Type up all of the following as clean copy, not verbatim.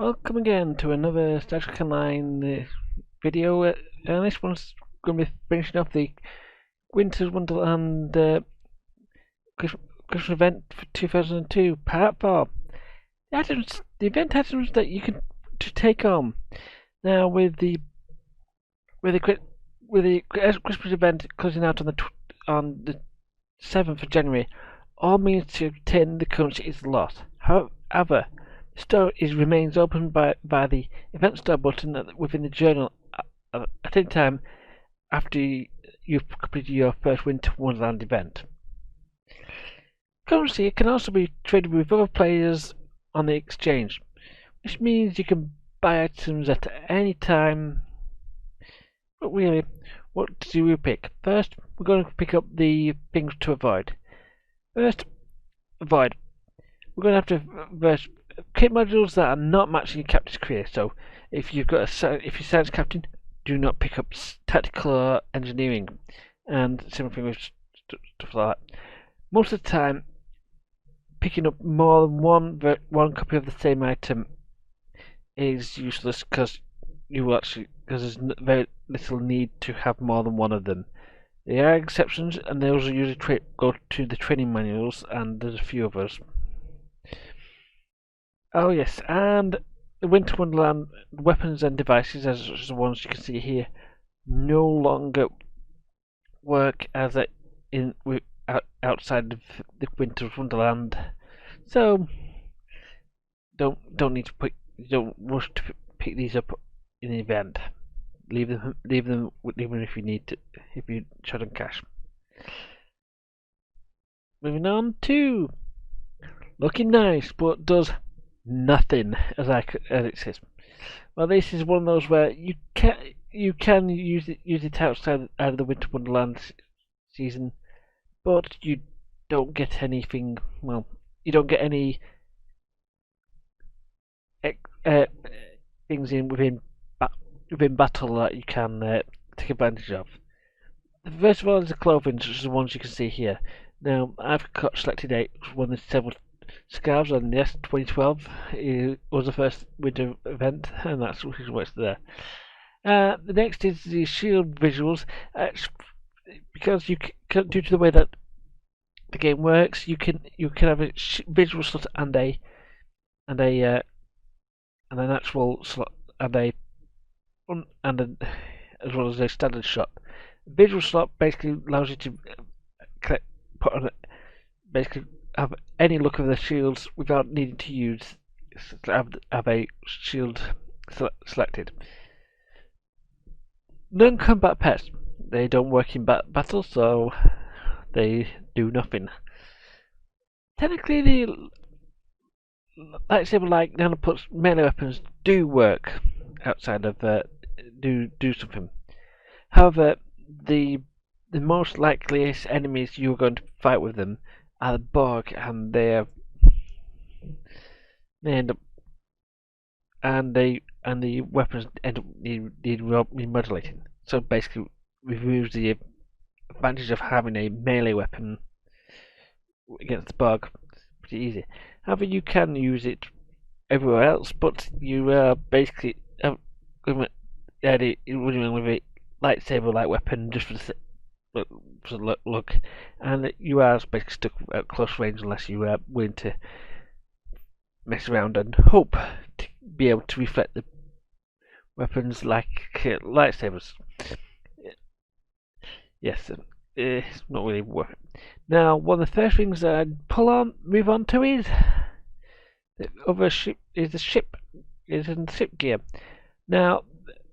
Welcome again to another Star Trek Online video, and this one's going to be finishing off the Winter's Wonderland Christmas event for 2002, Part 4. The event items that you can take on now with the Christmas event closing out on the 7th of January. All means to obtain the currency is lost. However, the store remains open by the Event Store button within the journal at any time after you've completed your first Winter Wonderland event. Currency can also be traded with other players on the exchange, which means you can buy items at any time. But really, what do we pick? First, we're going to pick up the things to avoid. First, avoid. We're going to have to kit modules that are not matching your captain's career. So, if you're science captain, do not pick up tactical or engineering, and similar thing with stuff like that. Most of the time, picking up more than one copy of the same item is useless because there's very little need to have more than one of them. There are exceptions, and those are usually go to the training manuals, and there's a few of us. Oh yes, and the Winter Wonderland weapons and devices, as the ones you can see here, no longer work as outside of the Winter Wonderland. So don't rush to pick these up in the event. Leave them if you need to, if you short on cash. Moving on to looking nice, but does nothing as it says. Well, this is one of those where you can use it outside of the Winter Wonderland season, but you don't get anything. Well, you don't get any things within battle that you can take advantage of. First of all is the clothing, such as the ones you can see here. Now, I've got selected one of the several scarves, and yes, 2012 was the first winter event, and that's what's there. The next is the shield visuals. Because due to the way that the game works, you can have a visual slot and an actual slot as well as a standard shot. Visual slot basically allows you to have any look of the shields without needing to have a shield selected. Non-combat pets. They don't work in battle, so they do nothing. Technically, the lightsaber like nanoputs melee weapons do work outside of do something. However, the most likeliest enemies you're going to fight with them are the Borg, and the weapons end up need remodulating. So basically, removes the advantage of having a melee weapon against the Borg. Pretty easy. However, you can use it everywhere else, but you are basically running with a lightsaber-like weapon just for the look, and you are basically stuck at close range unless you are willing to mess around and hope to be able to reflect the weapons like lightsabers. Yes, it's not really worth it. Now, one of the first things that I'd move on to is the other ship. Is the ship gear. Now,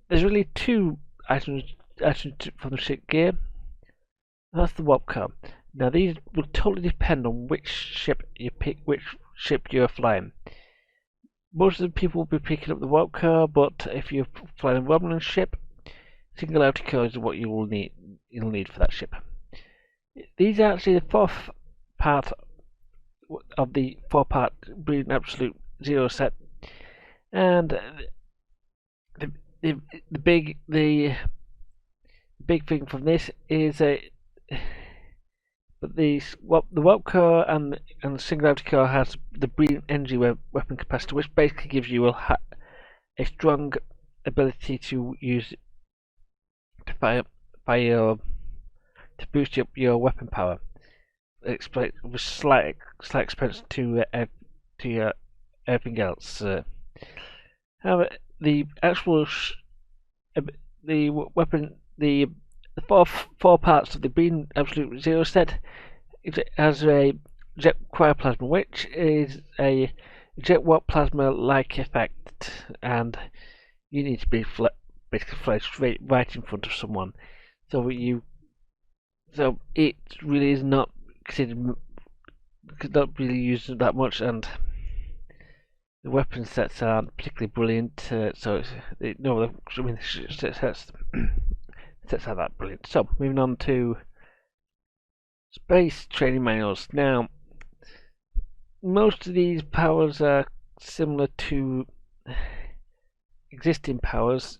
there's really two items from the ship gear. That's the warp car. Now, these will totally depend on which ship you pick, which ship you're flying. Most of the people will be picking up the warp car, but if you're flying a Wonderland ship, singularity core is what you'll need for that ship. These are actually the fourth part of the 4-part Brilliant Absolute Zero set, and the big thing from this is the warp core and the singularity core has the brilliant energy weapon capacitor, which basically gives you a strong ability to use to fire to boost up your weapon power. With slight expense to everything else. However, the actual the weapon, the four parts of the Green Absolute Zero set, it has a jet cryoplasma, which is a jet warp plasma like effect, and you need to be basically fly straight right in front of someone. So it really is not considered, not really used that much, and the weapon sets aren't particularly brilliant. So no, I mean sets aren't that brilliant. So moving on to space training manuals. Now, most of these powers are similar to existing powers,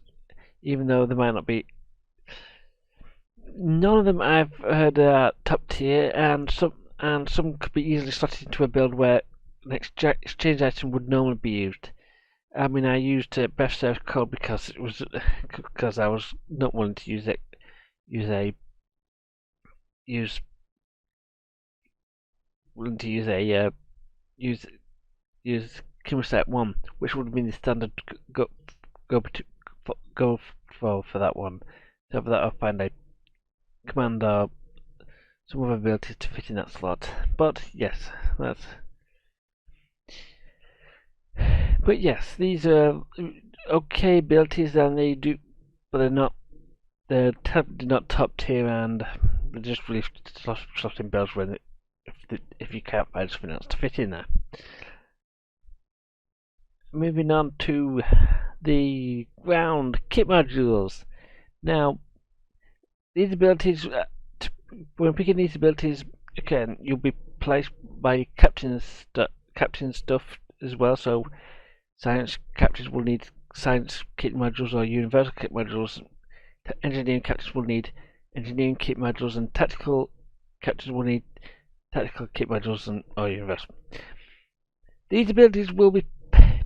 even though they might not be. None of them I've heard are top tier, and some could be easily slotted into a build where an exchange item would normally be used. I mean, I used Best Served Code because I was not willing to use Chemostat 1, which would have been the standard go for that one. So for that, I'll find a command or some other abilities to fit in that slot. But yes, that's. But yes, these are okay abilities, and they do, but they're not. They're not top tier, and they're just really slotting builds when if you can't find something else to fit in there. Moving on to the ground kit modules. Now, these abilities, when picking these abilities, again, you'll be placed by captain stuff as well. So, science captains will need science kit modules or universal kit modules. Engineering captains will need engineering kit modules, and tactical captains will need tactical kit modules or universal. These abilities will be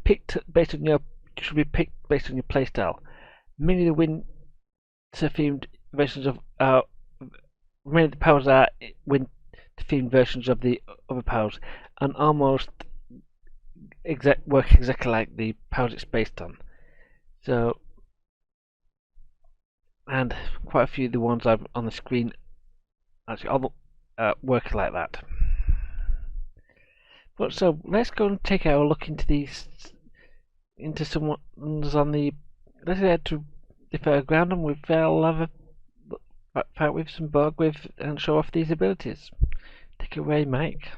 picked based on your playstyle. Many of the winter themed versions of many of the powers are winter themed versions of the other powers, and almost work exactly like the powers it's based on. So, and quite a few of the ones I've on the screen actually all work like that. But so let's go and take a look into these, into some ones on the. Let's head to the fairground, and we'll have a fight with some Borg with and show off these abilities. Take it away, Mike.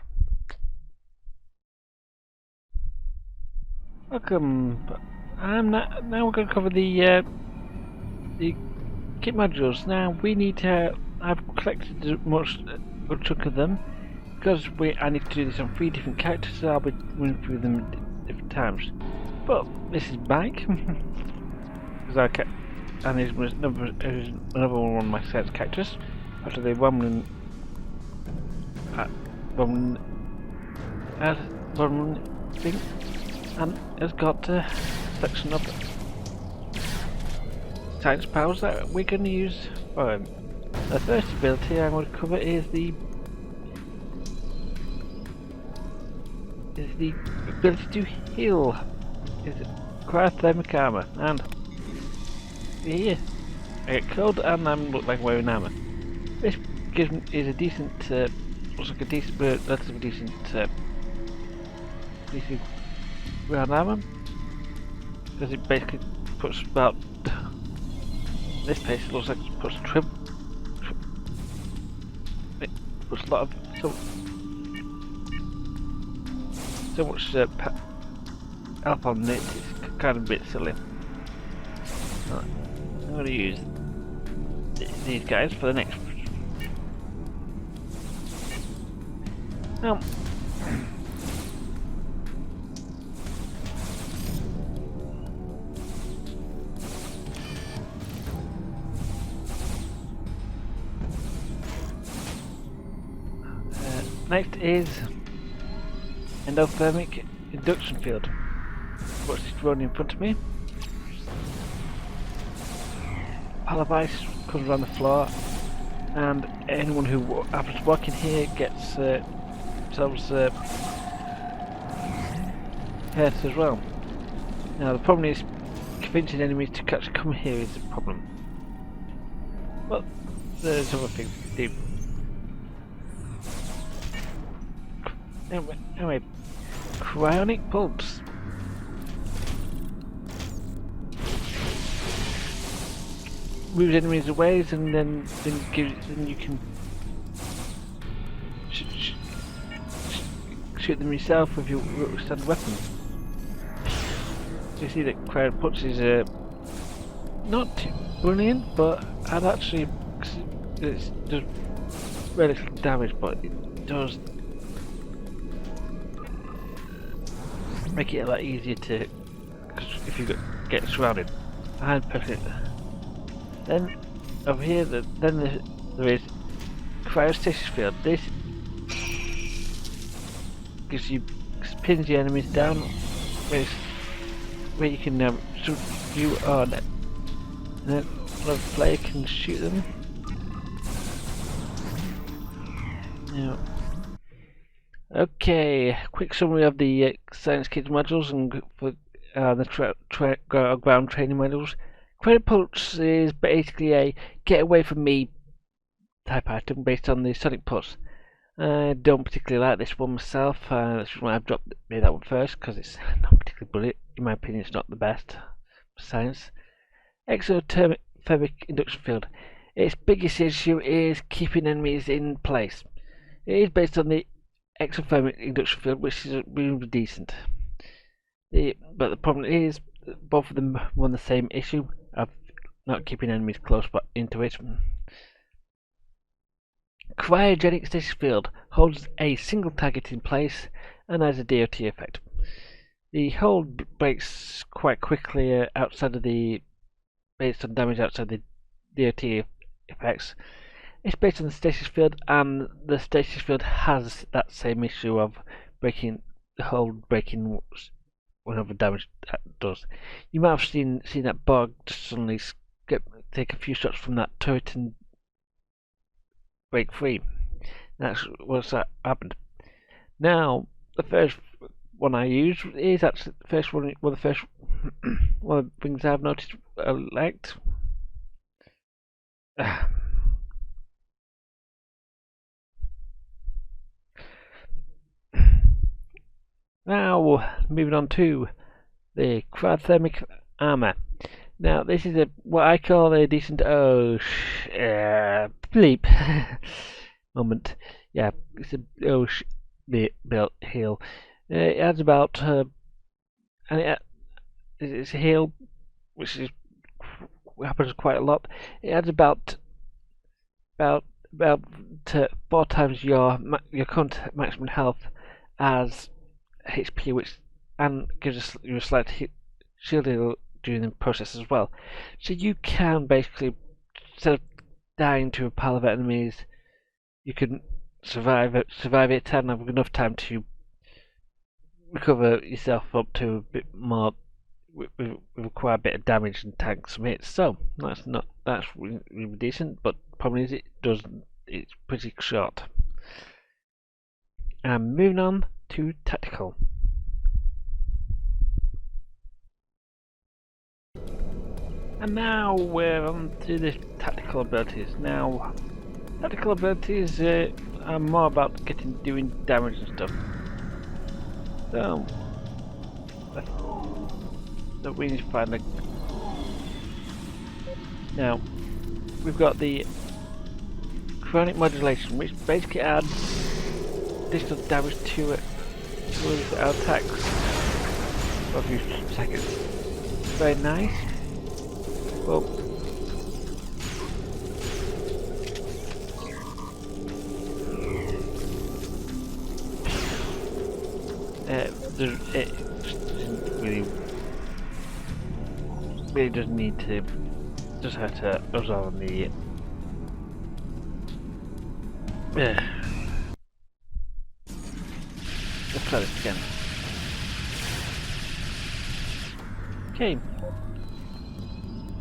Welcome. Now we're going to cover the kit modules. Now we need to. I've collected a good chunk of them because I need to do this on 3 different characters, so I'll be running through them at different times. But this is Mike, because and there's another one of my set characters. After the one thing, and it's got a section of science powers that we're going to use for him. The first ability I'm going to cover is the ability to heal. Is Thermic Armor, and here I get cold and I look like wearing armor. This is a decent, looks like a decent, relatively decent round armor, because it basically puts about this place. It looks like it puts it puts a lot of so much alpha on it. It's kind of a bit silly. Right. I'm going to use these guys for the next. Now, next is endothermic induction field. What's this drone in front of me? pile of ice comes around the floor, and anyone who happens to walk in here gets themselves hurt as well. Now the problem is convincing enemies to actually come here is the problem. But there's other things to do. Anyway, cryonic pulps. Moves enemies away, and then you can shoot them yourself with your standard weapon. You see that cryonic pulps is not brilliant, but I'd actually it does relative damage, but it does make it a lot easier to, if you get surrounded. And perfect. Then over here, there is cryostasis field. This gives you pins the enemies down, where you can you on it. And then another player can shoot them. Yeah. Okay, quick summary of the Science Kids modules and for the ground training modules. Credit Pulse is basically a get away from me type item based on the Sonic Pulse. I don't particularly like this one myself, that's why I've made that one first, because it's not particularly brilliant. In my opinion, it's not the best for science. Exothermic induction field. Its biggest issue is keeping enemies in place. It is based on the exothermic induction field, which is really decent. But the problem is, both of them run the same issue of not keeping enemies close but into it. Cryogenic stasis field holds a single target in place and has a DOT effect. The hold breaks quite quickly outside of based on damage outside the DOT effects. It's based on the stasis field, and the stasis field has that same issue of breaking whenever damage that does. You might have seen that bug just suddenly take a few shots from that turret and break free. That's what's happened. Now, the first one I use is actually the first one. One of the things I've noticed I liked. Now, moving on to the Thermic Armor. Now, this is what I call a decent bleep moment. Yeah, it's a built heal. It adds about it's a heal, which happens quite a lot. It adds about 4 times your current maximum health as HP, and gives you a slight shield during the process as well. So you can basically, instead of dying to a pile of enemies, you can survive it and have enough time to recover yourself up to a bit more, require a bit of damage and tank some hits. So that's really decent, but the problem is it's pretty short. And moving on to tactical. And now we're on to the tactical abilities. Now, tactical abilities are more about doing damage and stuff. So we need to find Now, we've got the chronic modulation, which basically adds additional damage to it with our attacks for a few seconds. Very nice. Well, it really doesn't need to. Just have to absorb the. Let's try this again.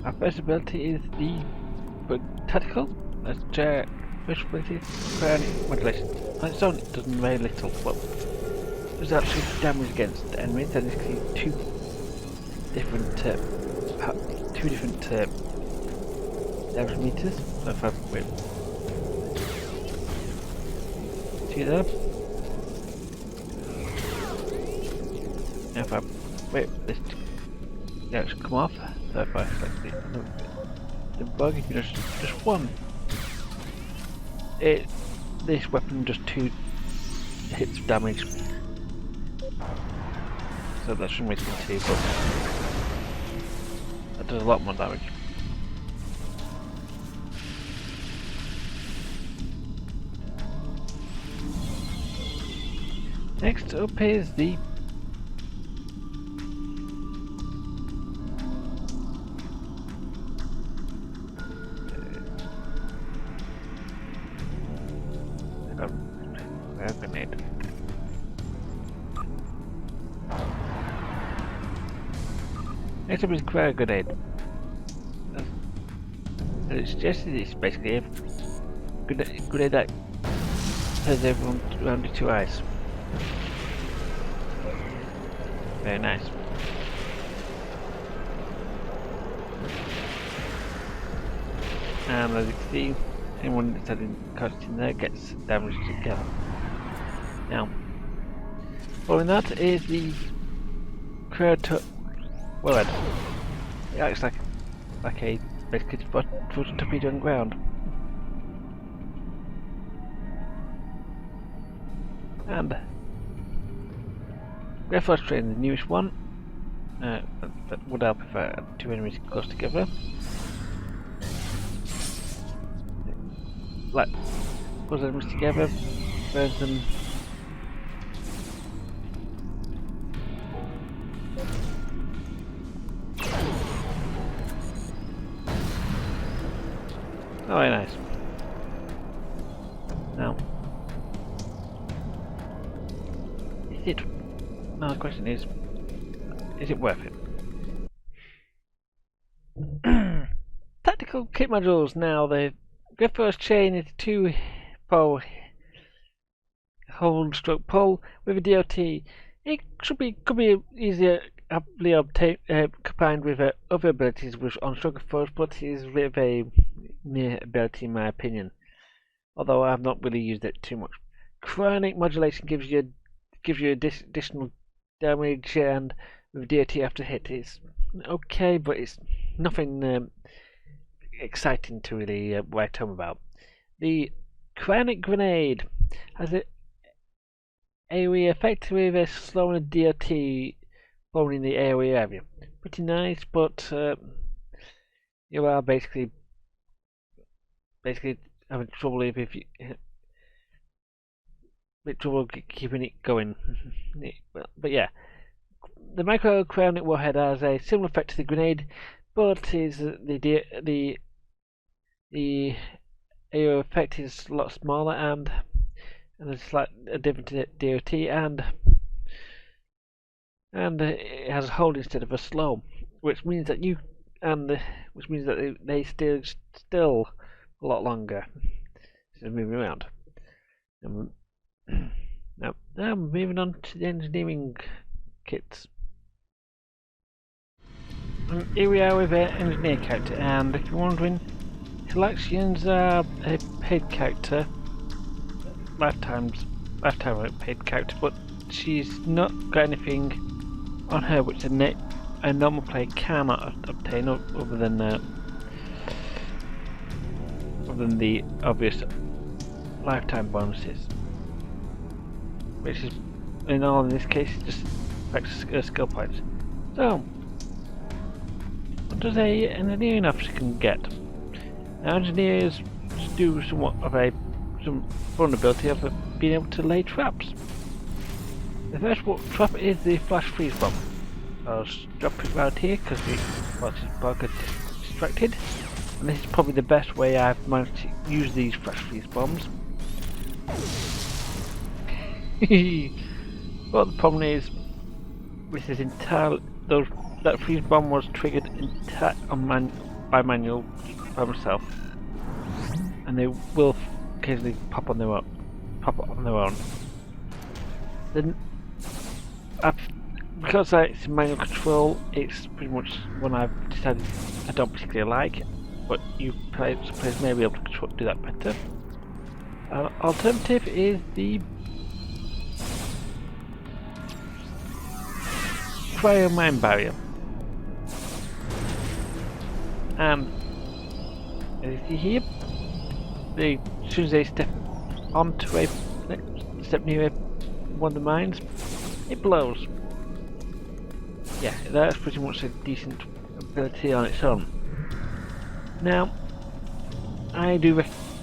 Our first ability is the tactical. Let's check. First ability is cryonic modulation. On its own, it does very little, but does actually damage against enemies. And you can see two different damage meters. So if I wait, see there. Now if I wait, this should come off. So if I select the bug, you can just one. This weapon just 2 hits of damage. So that shouldn't make it 2, but that does a lot more damage. Next up is the grenade. Next up is grenade. It's basically a grenade that has everyone around your 2 eyes. Very nice. And as you can see, anyone that's had in there gets damaged together. Now, following that is the Wonderland. It acts like a basically torpedo on ground. And Grey Train, the newest one, that would help if I had 2 enemies close together. Like, put enemies together, burns them. Oh, very nice. Now, now the question is it worth it? Tactical kit modules. Now, the Grey chain is 2-pole hold stroke pull with a DOT. It could be easier combined with other abilities on stroke force, but it is a bit of a mere ability in my opinion. Although I have not really used it too much. Cryonic modulation gives you additional damage, and with DOT after hit is okay, but it's nothing exciting to really write home about. The cryonic grenade has an AoE effect with a slowing of DOT following the AoE area. Pretty nice, but you are basically having trouble if you bit trouble keeping it going. But yeah, the micro cryonic warhead has a similar effect to the grenade, but is the AO effect is a lot smaller, and it's like a different DOT, and it has a hold instead of a slow, which means that they still a lot longer instead of moving around. Now moving on to the engineering kits. Here we are with an engineer character, and if you're wondering, selections are a paid character, lifetime paid character, but she's not got anything on her which a normal player cannot obtain other than the obvious lifetime bonuses, which is in this case just affects skill points. So, what does an engineering officer can get? Now, engineers do somewhat of some vulnerability of being able to lay traps. The first trap is the flash freeze bomb. I'll drop it around here because the box is buggered distracted, and this is probably the best way I've managed to use these flash freeze bombs. But the problem is, this is entirely that freeze bomb was triggered by manual by myself, and they will occasionally pop on their own. Then, because it's manual control, it's pretty much one I've decided I don't particularly like, but players may be able to do that better. An alternative is the cryo mine barrier, and as you see here, as soon as they step near one of the mines, it blows. Yeah, that's pretty much a decent ability on its own. Now,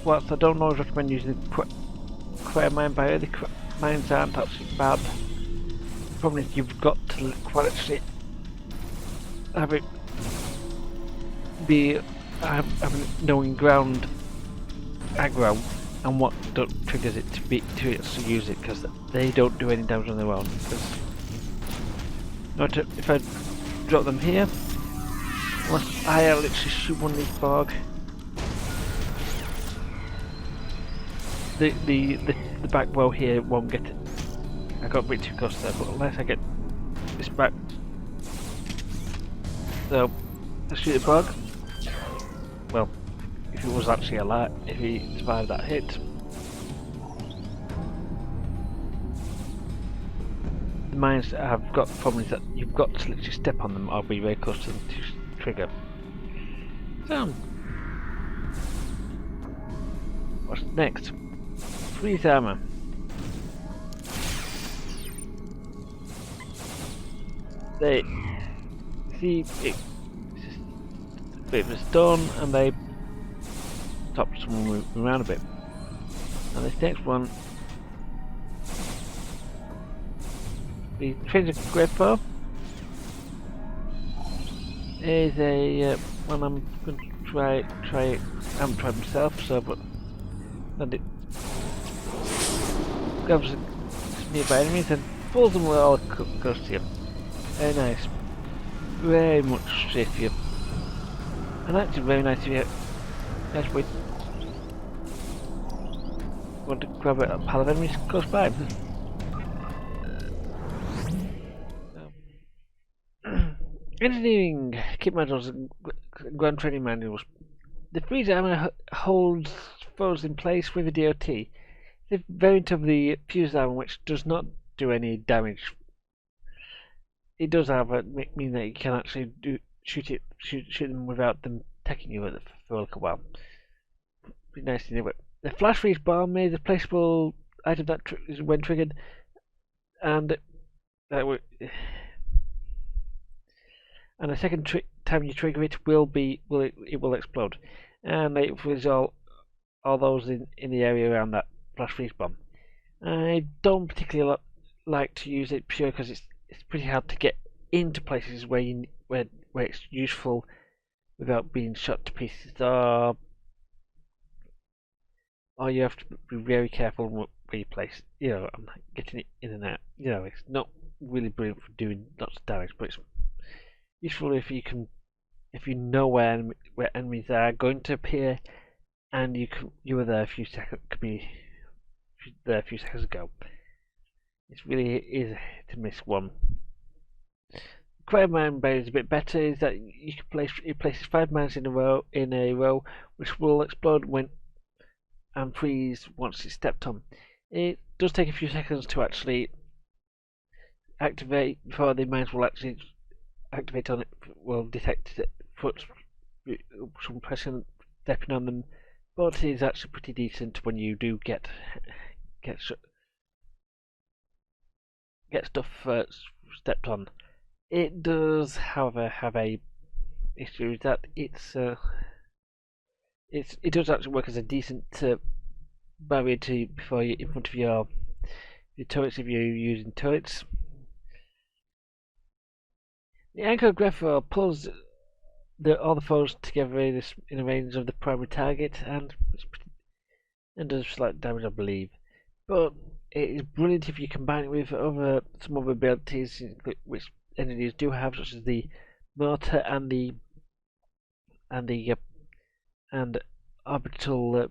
whilst I don't always recommend using the cryo mine barrier, the mines aren't actually bad. The problem is you've got to quite actually have it knowing ground aggro and what triggers it to use it, because they don't do any damage on their own. If I drop them here, unless I literally shoot one of these bog, the back row here won't get it. I got a bit too close there, but unless I get this back, so I shoot the bog. Well, if it was actually alive, if he survived that hit, the mines have got problems that you've got to literally step on them or be very close to them to trigger. So, what's next? Freeze armor. They see it's just a bit of a stone, and they stop someone moving around a bit. And this next one, the Thermic Armor, is a one I'm going to try it. I haven't tried myself, and it grabs nearby enemies and pulls them all close to you. Very nice. Very much safer. And actually very nice if you actually want to grab a pile of enemies close by. Engineering kit manuals and ground training manuals. The freeze armor holds foes in place with a DOT. The variant of the fuse armor which does not do any damage. It does mean that you can actually shoot them without them attacking you for a little while. Pretty nice to know. The flash freeze bomb is a placeable item that is when triggered, and the second time you trigger it will explode, and it freezes all those in the area around that flash freeze bomb. I don't particularly like to use it pure because it's pretty hard to get into places where it's useful without being shot to pieces, or you have to be very careful where you place. I'm getting it in and out. It's not really brilliant for doing lots of damage, but it's useful if you know where enemies are going to appear, and you were there a few seconds ago. It really is to miss one. Cryo mine barrier is a bit better. Is that you can place 5 mines in a row, which will explode and freeze once it's stepped on. It does take a few seconds to actually activate before the mines will actually activate on it. Will detect it, put some pressure stepping on them, but it is actually pretty decent when you do get stuff stepped on. It does, however, have a issue that it does actually work as a decent barrier before you in front of your turrets if you're using turrets. The anchor grapher pulls all the foes together in a range of the primary target and does slight damage, I believe. But it is brilliant if you combine it with some other abilities which enemies do have, such as the mortar and the and the and orbital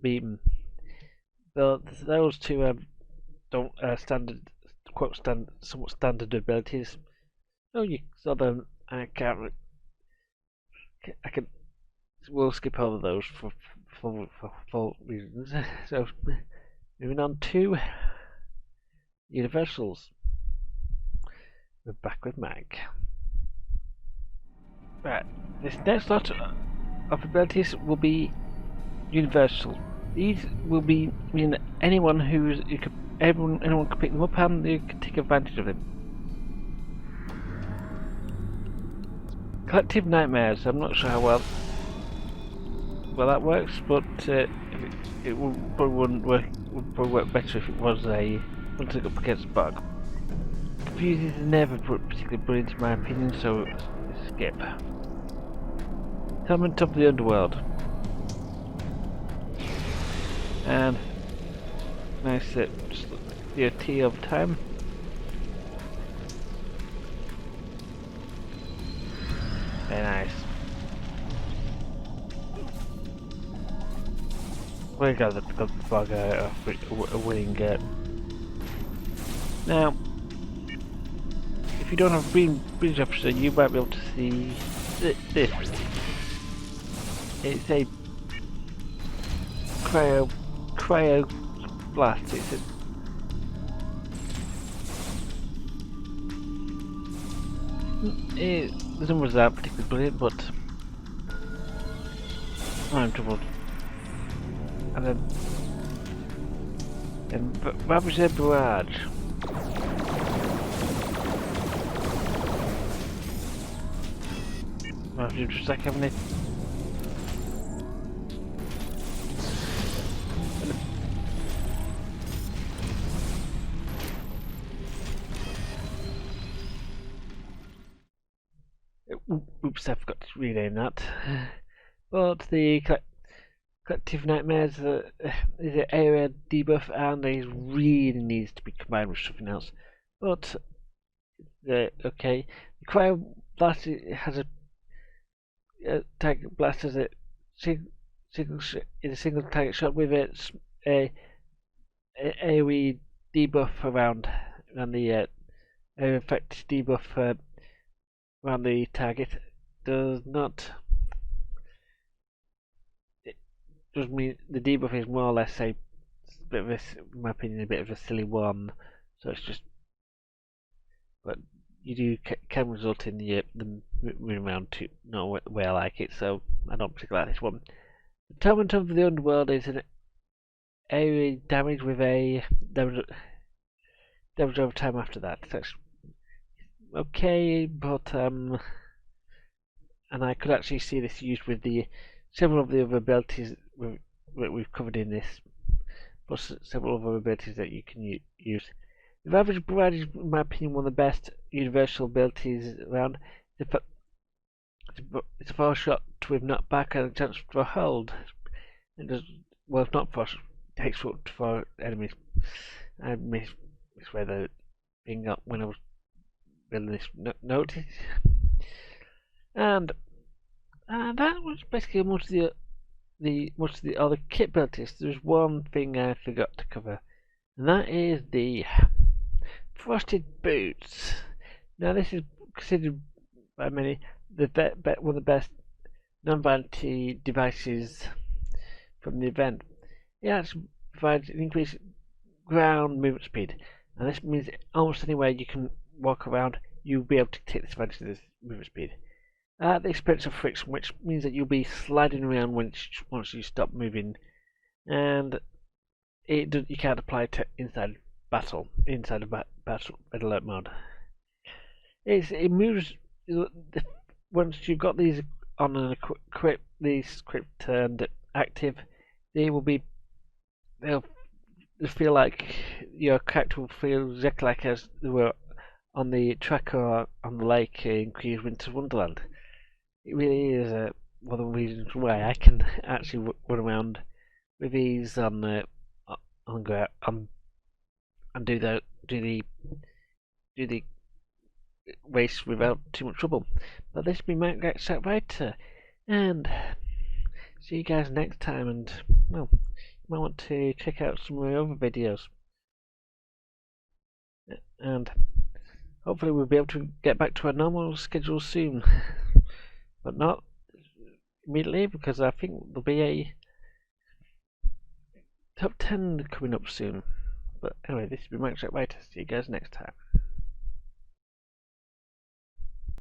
beam. But those two don't somewhat standard abilities. Oh, you saw them. I can't. I can. We'll skip over those for reasons. So moving on to universals. We're back with Mag. Right, this next lot of abilities will be universal. These will be mean that anyone anyone can pick them up and you can take advantage of them. Collective nightmares. I'm not sure how well that works, but it wouldn't work. Would probably work better if it was a once it up against a bug. Confusing is never particularly brilliant in my opinion, so skip. Element of the underworld. And nice DOT of time. Very nice. We got the bug a winning Now, if you don't have bridge officer, you might be able to see this. It's a cryo blast. The numbers aren't particularly brilliant, but I'm troubled. And then Ravage Barrage. Ravage just like having it. Oops, I forgot to rename that. But the Collective Nightmares is an area debuff and it really needs to be combined with something else. But, okay. The Cryo Blast has a target blast as a single target shot with its AoE debuff around the area effect debuff around the target does mean the debuff is more or less a bit of in my opinion, a bit of a silly one. So it's just, but you can result in the moving around to not the way I like it. So I don't particularly like this one. The Torment of the Underworld is an area damage with a damage over time after that. That's okay, but and I could actually see this used with several of the other abilities we've covered in this, plus several other abilities that you can use. The Ravage Barrage is, in my opinion, one of the best universal abilities around. It's a 4-shot with knockback and a chance for a hold. It does well, if not for it takes up for enemies. I misread the thing up when I was building this note, and that was basically most of the other kit abilities. There's one thing I forgot to cover, and that is the Frosted Boots. Now this is considered by many one of the best non-vanity devices from the event. It actually provides an increased ground movement speed, and this means almost anywhere you can walk around, you'll be able to take advantage of this movement speed. At the expense of friction, which means that you'll be sliding around once you stop moving, and you can't apply it inside of battle red alert mode. It moves once you've got these on an equipped and active. They'll feel like your character will feel exactly like as they were on the track or on the lake in Queen's Winter's Wonderland. It really is one of the reasons why I can actually run around with ease on ground and do the race without too much trouble. But this we might get set right. And see you guys next time, and well, you might want to check out some of my other videos. And hopefully we'll be able to get back to our normal schedule soon. But not immediately, because I think there'll be a top 10 coming up soon. But anyway, this has been Mike Writer. See you guys next time.